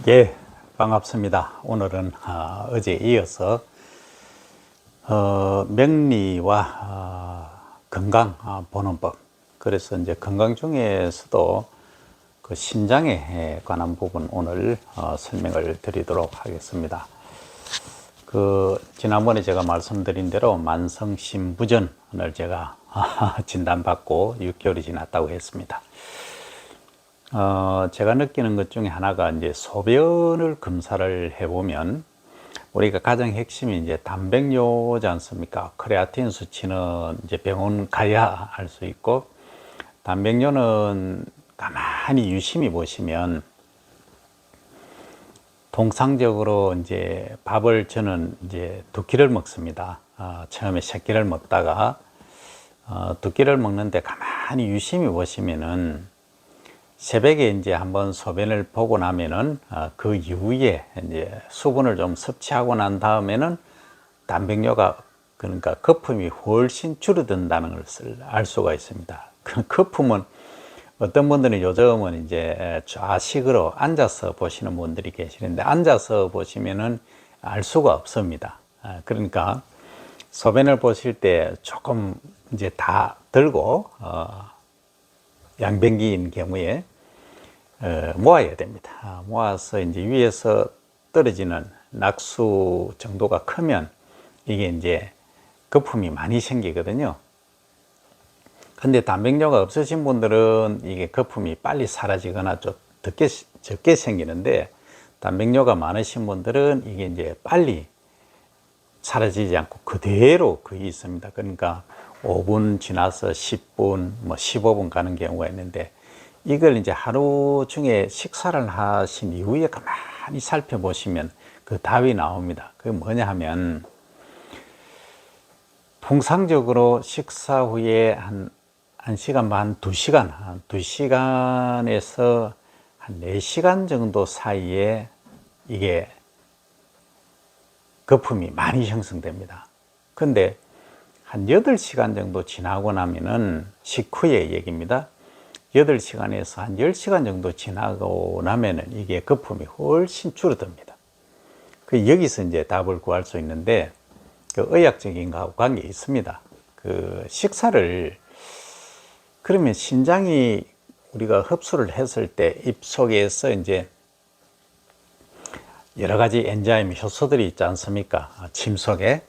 예, 반갑습니다. 오늘은 어제에 이어서 명리와 건강 보는 법. 그래서 이제 건강 중에서도 그 신장에 관한 부분 오늘 설명을 드리도록 하겠습니다. 지난번에 제가 말씀드린 대로 만성심부전을 제가 진단받고 6개월이 지났다고 했습니다. 제가 느끼는 것 중에 하나가 이제 소변을 검사를 해보면 우리가 가장 핵심이 이제 단백뇨지 않습니까? 크레아틴 수치는 이제 병원 가야 알 수 있고, 단백뇨는 가만히 유심히 보시면 통상적으로 이제 밥을 저는 이제 2끼를 먹습니다. 처음에 3끼를 먹다가 2끼를 먹는데 가만히 유심히 보시면은 새벽에 이제 한번 소변을 보고 나면은 그 이후에 이제 수분을 좀 섭취하고 난 다음에는 단백뇨가, 그러니까 거품이 훨씬 줄어든다는 것을 알 수가 있습니다. 그 거품은 어떤 분들은 요즘은 이제 좌식으로 앉아서 보시는 분들이 계시는데, 앉아서 보시면은 알 수가 없습니다. 그러니까 소변을 보실 때 조금 이제 다 들고 양변기인 경우에 모아야 됩니다. 모아서 이제 위에서 떨어지는 낙수 정도가 크면 이게 이제 거품이 많이 생기거든요. 근데 단백뇨가 없으신 분들은 이게 거품이 빨리 사라지거나 좀 적게 생기는데, 단백뇨가 많으신 분들은 이게 이제 빨리 사라지지 않고 그대로 거의 있습니다. 그러니까 5분 지나서 10분, 15분 가는 경우가 있는데, 이걸 이제 하루 중에 식사를 하신 이후에 가만히 살펴보시면 그 답이 나옵니다. 그게 뭐냐 하면, 통상적으로 식사 후에 한 1시간 반, 2시간, 2시간에서 한 4시간 정도 사이에 이게 거품이 많이 형성됩니다. 근데 한 8시간 정도 지나고 나면은, 식후의 얘기입니다. 8시간에서 한 10시간 정도 지나고 나면은 이게 거품이 훨씬 줄어듭니다. 여기서 이제 답을 구할 수 있는데, 의학적인 거하고 관계 있습니다. 식사를, 그러면 신장이 우리가 흡수를 했을 때 입속에서 이제 여러 가지 엔자임 효소들이 있지 않습니까? 침 속에.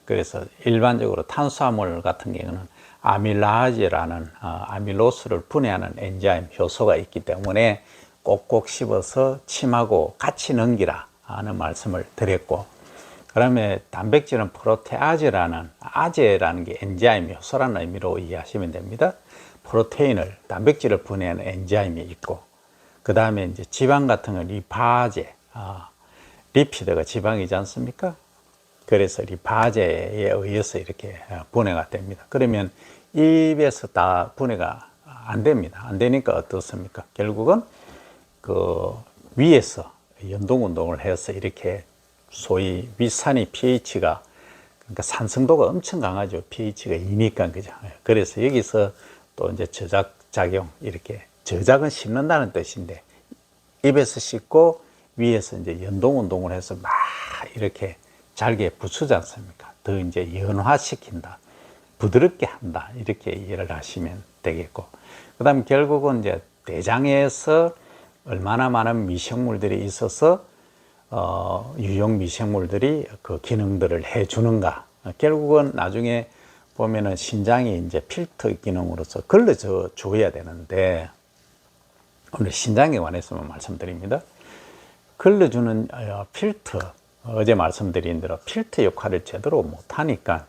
그래서 일반적으로 탄수화물 같은 경우는 아밀라아제라는 아밀로스를 분해하는 엔자임 효소가 있기 때문에 꼭꼭 씹어서 침하고 같이 넘기라 하는 말씀을 드렸고, 그다음에 단백질은 프로테아제라는, 아제라는 게 엔자임 효소라는 의미로 이해하시면 됩니다. 프로테인을, 단백질을 분해하는 엔자임이 있고, 그 다음에 이제 지방 같은 건 리파제, 리피드가 지방이지 않습니까? 그래서 리파제에 의해서 이렇게 분해가 됩니다. 그러면 입에서 다 분해가 안 됩니다. 안 되니까 어떻습니까? 결국은 위에서 연동 운동을 해서 이렇게 소위 윗산이 pH가, 그러니까 산성도가 엄청 강하죠. pH가 2니까, 그죠? 그래서 여기서 또 이제 저작 작용, 이렇게 저작은 씹는다는 뜻인데, 입에서 씹고 위에서 이제 연동 운동을 해서 막 이렇게 잘게 부수지 않습니까? 더 이제 연화시킨다, 부드럽게 한다, 이렇게 이해를 하시면 되겠고, 그 다음 결국은 이제 대장에서 얼마나 많은 미생물들이 있어서 유용 미생물들이 그 기능들을 해주는가. 결국은 나중에 보면은 신장이 이제 필터 기능으로서 걸러져 줘야 되는데, 오늘 신장에 관해서만 말씀드립니다. 걸러주는 필터, 어제 말씀드린 대로 필터 역할을 제대로 못하니까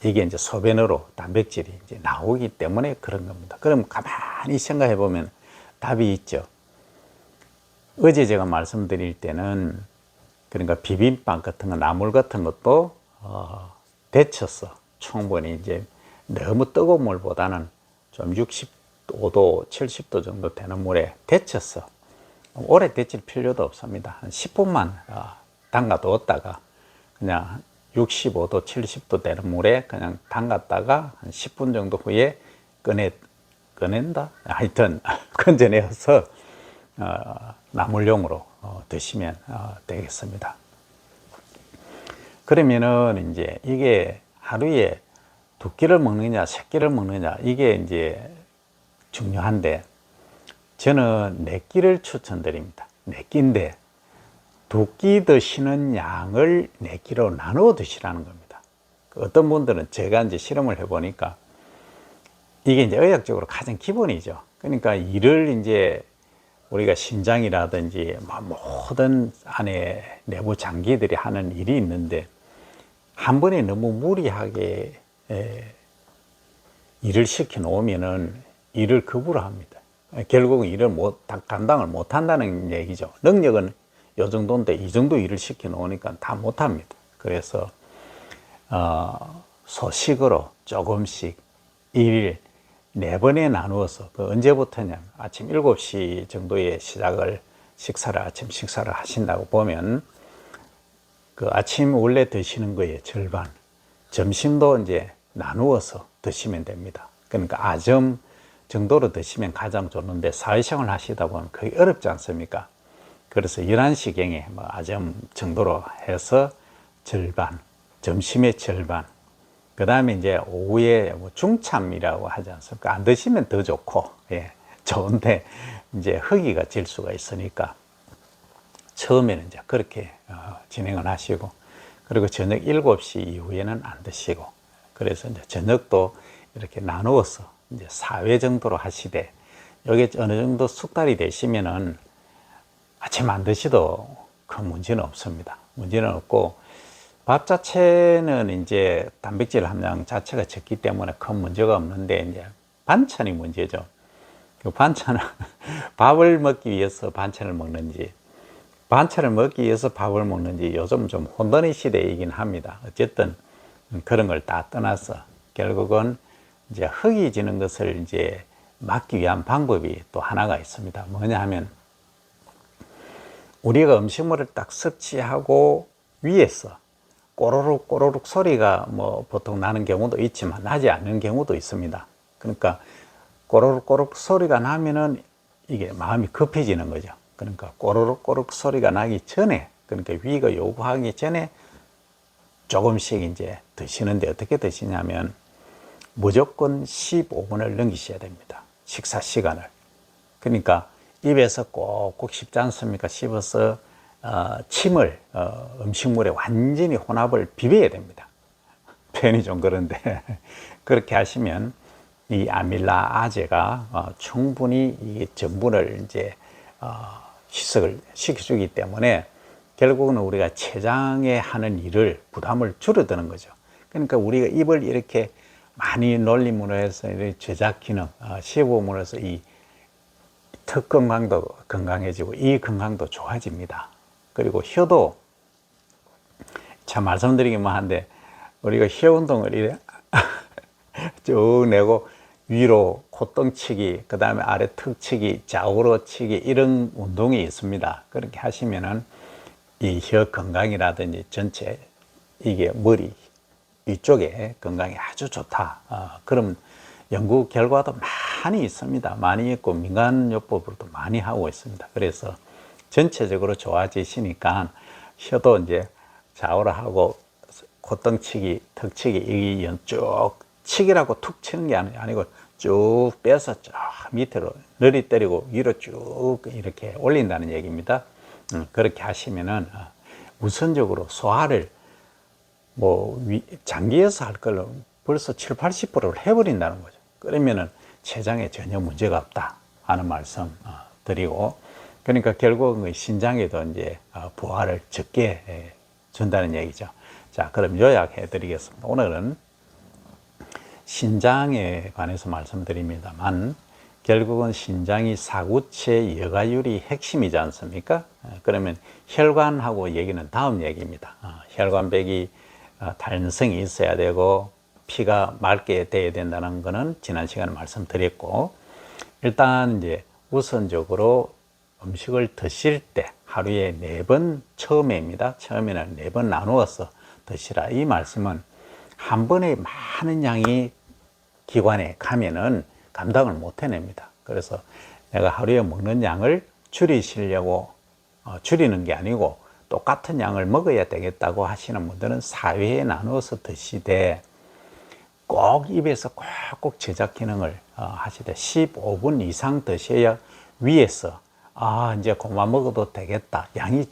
이게 이제 소변으로 단백질이 이제 나오기 때문에 그런 겁니다. 그럼 가만히 생각해 보면 답이 있죠. 어제 제가 말씀드릴 때는, 그러니까 비빔밥 같은 거, 나물 같은 것도 데쳐서 충분히 이제 너무 뜨거운 물보다는 좀 65도, 70도 정도 되는 물에 데쳐서, 오래 데칠 필요도 없습니다. 한 10분만 담가두었다가 그냥 65도, 70도 되는 물에 그냥 담갔다가 한 10분 정도 후에 꺼낸다? 하여튼 건져내서 나물용으로 드시면 되겠습니다. 그러면은 이제 이게 하루에 2끼를 먹느냐, 3끼를 먹느냐, 이게 이제 중요한데, 저는 4끼를 추천드립니다. 4끼인데, 2끼 드시는 양을 4끼로 나누어 드시라는 겁니다. 어떤 분들은 제가 이제 실험을 해보니까, 이게 이제 의학적으로 가장 기본이죠. 그러니까 이를 이제 우리가 심장이라든지 모든 안에 내부 장기들이 하는 일이 있는데, 한 번에 너무 무리하게 일을 시켜 놓으면은 일을 거부를 합니다. 결국은 일을 감당을 못 한다는 얘기죠. 능력은 요 정도인데 이 정도 일을 시켜 놓으니까 다 못 합니다. 그래서 소식으로 조금씩 일 4번에 나누어서, 언제부터냐, 아침 7시 정도에 아침 식사를 하신다고 보면, 아침 원래 드시는 거에 절반, 점심도 이제 나누어서 드시면 됩니다. 그러니까 아점 정도로 드시면 가장 좋은데, 사회생활 하시다 보면 그게 어렵지 않습니까? 그래서 11시경에 아점 정도로 해서 절반, 점심의 절반, 그 다음에 이제 오후에 중참이라고 하지 않습니까? 안 드시면 더 좋고, 좋은데 이제 허기가 질 수가 있으니까 처음에는 이제 그렇게 진행을 하시고, 그리고 저녁 7시 이후에는 안 드시고, 그래서 이제 저녁도 이렇게 나누어서 이제 4회 정도로 하시되, 여기 어느 정도 숙달이 되시면은 아침 안 드셔도 큰 문제는 없습니다. 문제는 없고, 밥 자체는 이제 단백질 함량 자체가 적기 때문에 큰 문제가 없는데, 이제 반찬이 문제죠. 그 반찬은 밥을 먹기 위해서 반찬을 먹는지, 반찬을 먹기 위해서 밥을 먹는지 요즘 좀 혼돈의 시대이긴 합니다. 어쨌든 그런 걸 다 떠나서 결국은 이제 허기 지는 것을 이제 막기 위한 방법이 또 하나가 있습니다. 뭐냐 하면, 우리가 음식물을 딱 섭취하고 위에서 꼬르륵 꼬르륵 소리가 보통 나는 경우도 있지만 나지 않는 경우도 있습니다. 그러니까 꼬르륵 꼬르륵 소리가 나면은 이게 마음이 급해지는 거죠. 그러니까 꼬르륵 꼬르륵 소리가 나기 전에, 그러니까 위가 요구하기 전에 조금씩 이제 드시는데, 어떻게 드시냐면 무조건 15분을 넘기셔야 됩니다. 식사 시간을. 그러니까 입에서 꼭꼭 씹지 않습니까? 씹어서 침을 음식물에 완전히 혼합을 비벼야 됩니다. 표현이 좀 그런데 그렇게 하시면 이 아밀라아제가 충분히 이 전분을 이제 희석을 시켜주기 때문에 결국은 우리가 췌장에 하는 일을 부담을 줄어드는 거죠. 그러니까 우리가 입을 이렇게 많이 놀림으로 해서 제작 기능, 씹음으로 해서 이 턱 건강도 건강해지고 이 건강도 좋아집니다. 그리고 혀도 참 말씀드리기만 한데, 우리가 혀 운동을 이래 쭉 내고 위로 콧등치기, 그 다음에 아래 턱치기, 좌우로 치기, 이런 운동이 있습니다. 그렇게 하시면은 이 혀 건강이라든지 전체 이게 머리 위쪽에 건강이 아주 좋다. 그럼 연구 결과도 많이 있습니다. 많이 있고 민간요법으로도 많이 하고 있습니다. 그래서 전체적으로 좋아지시니까 혀도 이제 좌우로 하고 콧등치기, 턱치기, 이 쭉 치기라고 툭 치는 게 아니고 쭉 빼서 쭉 밑으로 너리 때리고 위로 쭉 이렇게 올린다는 얘기입니다. 그렇게 하시면은 우선적으로 소화를 장기에서 할 걸 벌써 7, 80%를 해버린다는 거죠. 그러면은 췌장에 전혀 문제가 없다 하는 말씀 드리고, 그러니까 결국은 신장에도 이제 부하를 적게 준다는 얘기죠. 자, 그럼 요약해 드리겠습니다. 오늘은 신장에 관해서 말씀드립니다만, 결국은 신장이 사구체 여가율이 핵심이지 않습니까? 그러면 혈관하고 얘기는 다음 얘기입니다. 혈관벽이 탄성이 있어야 되고 피가 맑게 돼야 된다는 것은 지난 시간에 말씀드렸고, 일단 이제 우선적으로 음식을 드실 때 하루에 4번, 처음에는 4번 나누어서 드시라. 이 말씀은 한 번에 많은 양이 기관에 가면은 감당을 못 해냅니다. 그래서 내가 하루에 먹는 양을 줄이시려고 줄이는 게 아니고 똑같은 양을 먹어야 되겠다고 하시는 분들은 4회에 나누어서 드시되 꼭 입에서 꼭 저작 기능을 하시되 15분 이상 드셔야 위에서 이제 그만 먹어도 되겠다. 양이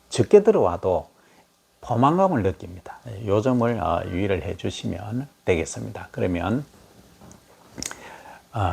적게 들어와도 포만감을 느낍니다. 이 점을 유의를 해 주시면 되겠습니다. 그러면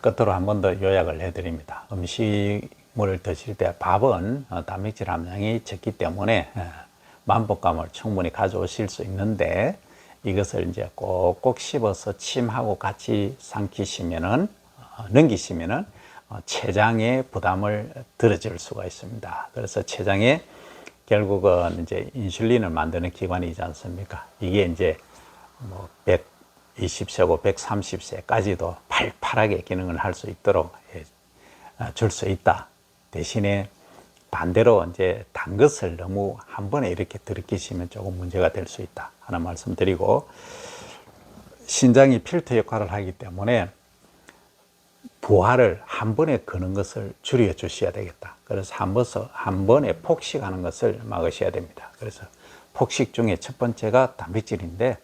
끝으로 한 번 더 요약을 해 드립니다. 음식물을 드실 때 밥은 단백질 함량이 적기 때문에 만복감을 충분히 가져오실 수 있는데 이것을 이제 꼭꼭 씹어서 침하고 같이 삼키시면은 넘기시면은 췌장에 부담을 들어줄 수가 있습니다. 그래서 췌장에 결국은 이제 인슐린을 만드는 기관이지 않습니까? 이게 이제 뭐 120세고 130세까지도 팔팔하게 기능을 할 수 있도록 줄 수 있다. 대신에 반대로 이제 단 것을 너무 한 번에 이렇게 들이키시면 조금 문제가 될 수 있다 하는 말씀 드리고, 신장이 필터 역할을 하기 때문에 부하를 한 번에 거는 것을 줄여 주셔야 되겠다. 그래서 한 번에 폭식하는 것을 막으셔야 됩니다. 그래서 폭식 중에 첫 번째가 단백질인데,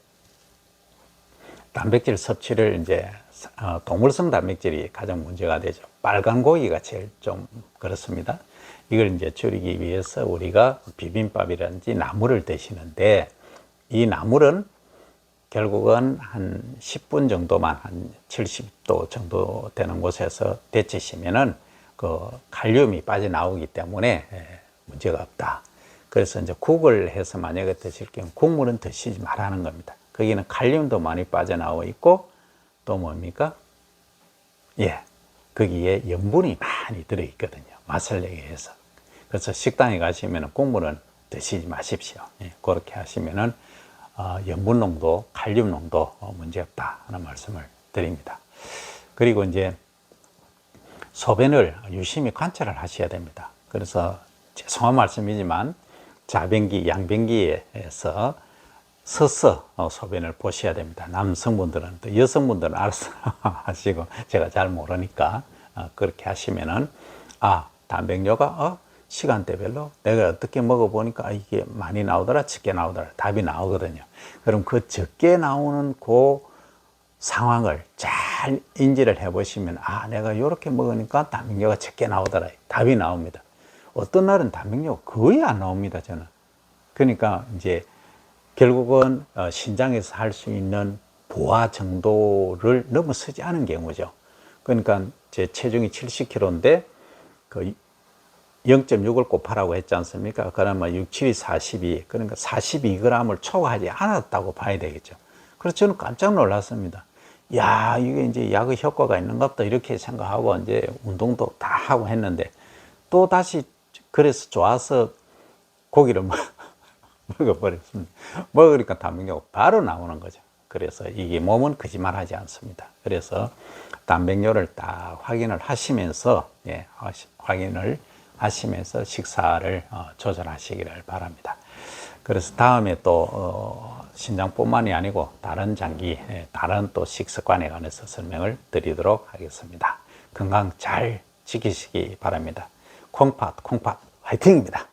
단백질 섭취를 이제 동물성 단백질이 가장 문제가 되죠. 빨간 고기가 제일 좀 그렇습니다. 이걸 이제 줄이기 위해서 우리가 비빔밥이라든지 나물을 드시는데, 이 나물은 결국은 한 10분 정도만, 한 70도 정도 되는 곳에서 데치시면은 그 칼륨이 빠져나오기 때문에 문제가 없다. 그래서 이제 국을 해서 만약에 드실 경우 국물은 드시지 말라는 겁니다. 거기는 칼륨도 많이 빠져나오고 있고 또 뭡니까? 거기에 염분이 많이 들어있거든요. 맛을 내기 위해서. 그래서 식당에 가시면 국물은 드시지 마십시오. 그렇게 하시면은 염분 농도, 칼륨 농도 문제없다 하는 말씀을 드립니다. 그리고 이제 소변을 유심히 관찰을 하셔야 됩니다. 그래서 죄송한 말씀이지만 자변기, 양변기에서 서서 소변을 보셔야 됩니다. 남성분들은, 또 여성분들은 알아서 하시고, 제가 잘 모르니까 그렇게 하시면은 단백뇨가 시간대별로 내가 어떻게 먹어보니까 이게 많이 나오더라, 적게 나오더라, 답이 나오거든요. 그럼 그 적게 나오는 그 상황을 잘 인지를 해보시면 내가 이렇게 먹으니까 단백뇨가 적게 나오더라, 답이 나옵니다. 어떤 날은 단백뇨가 거의 안 나옵니다, 저는. 그러니까 이제 결국은 신장에서 할 수 있는 부하 정도를 넘어서지 않은 경우죠. 그러니까 제 체중이 70kg인데 그 0.6을 곱하라고 했지 않습니까? 그러면 6, 7이 42, 그러니까 42g을 초과하지 않았다고 봐야 되겠죠. 그래서 저는 깜짝 놀랐습니다. 이게 이제 약의 효과가 있는가 보다 이렇게 생각하고 이제 운동도 다 하고 했는데, 또 다시 그래서 좋아서 고기를 먹어버렸습니다. 먹으니까 단백뇨가 바로 나오는 거죠. 그래서 이게 몸은 거짓말 하지 않습니다. 그래서 단백뇨를 딱 확인을 하시면서, 확인을 하시면서 식사를 조절하시기를 바랍니다. 그래서 다음에 또 신장뿐만이 아니고 다른 장기, 다른 또 식습관에 관해서 설명을 드리도록 하겠습니다. 건강 잘 지키시기 바랍니다. 콩팥 화이팅입니다.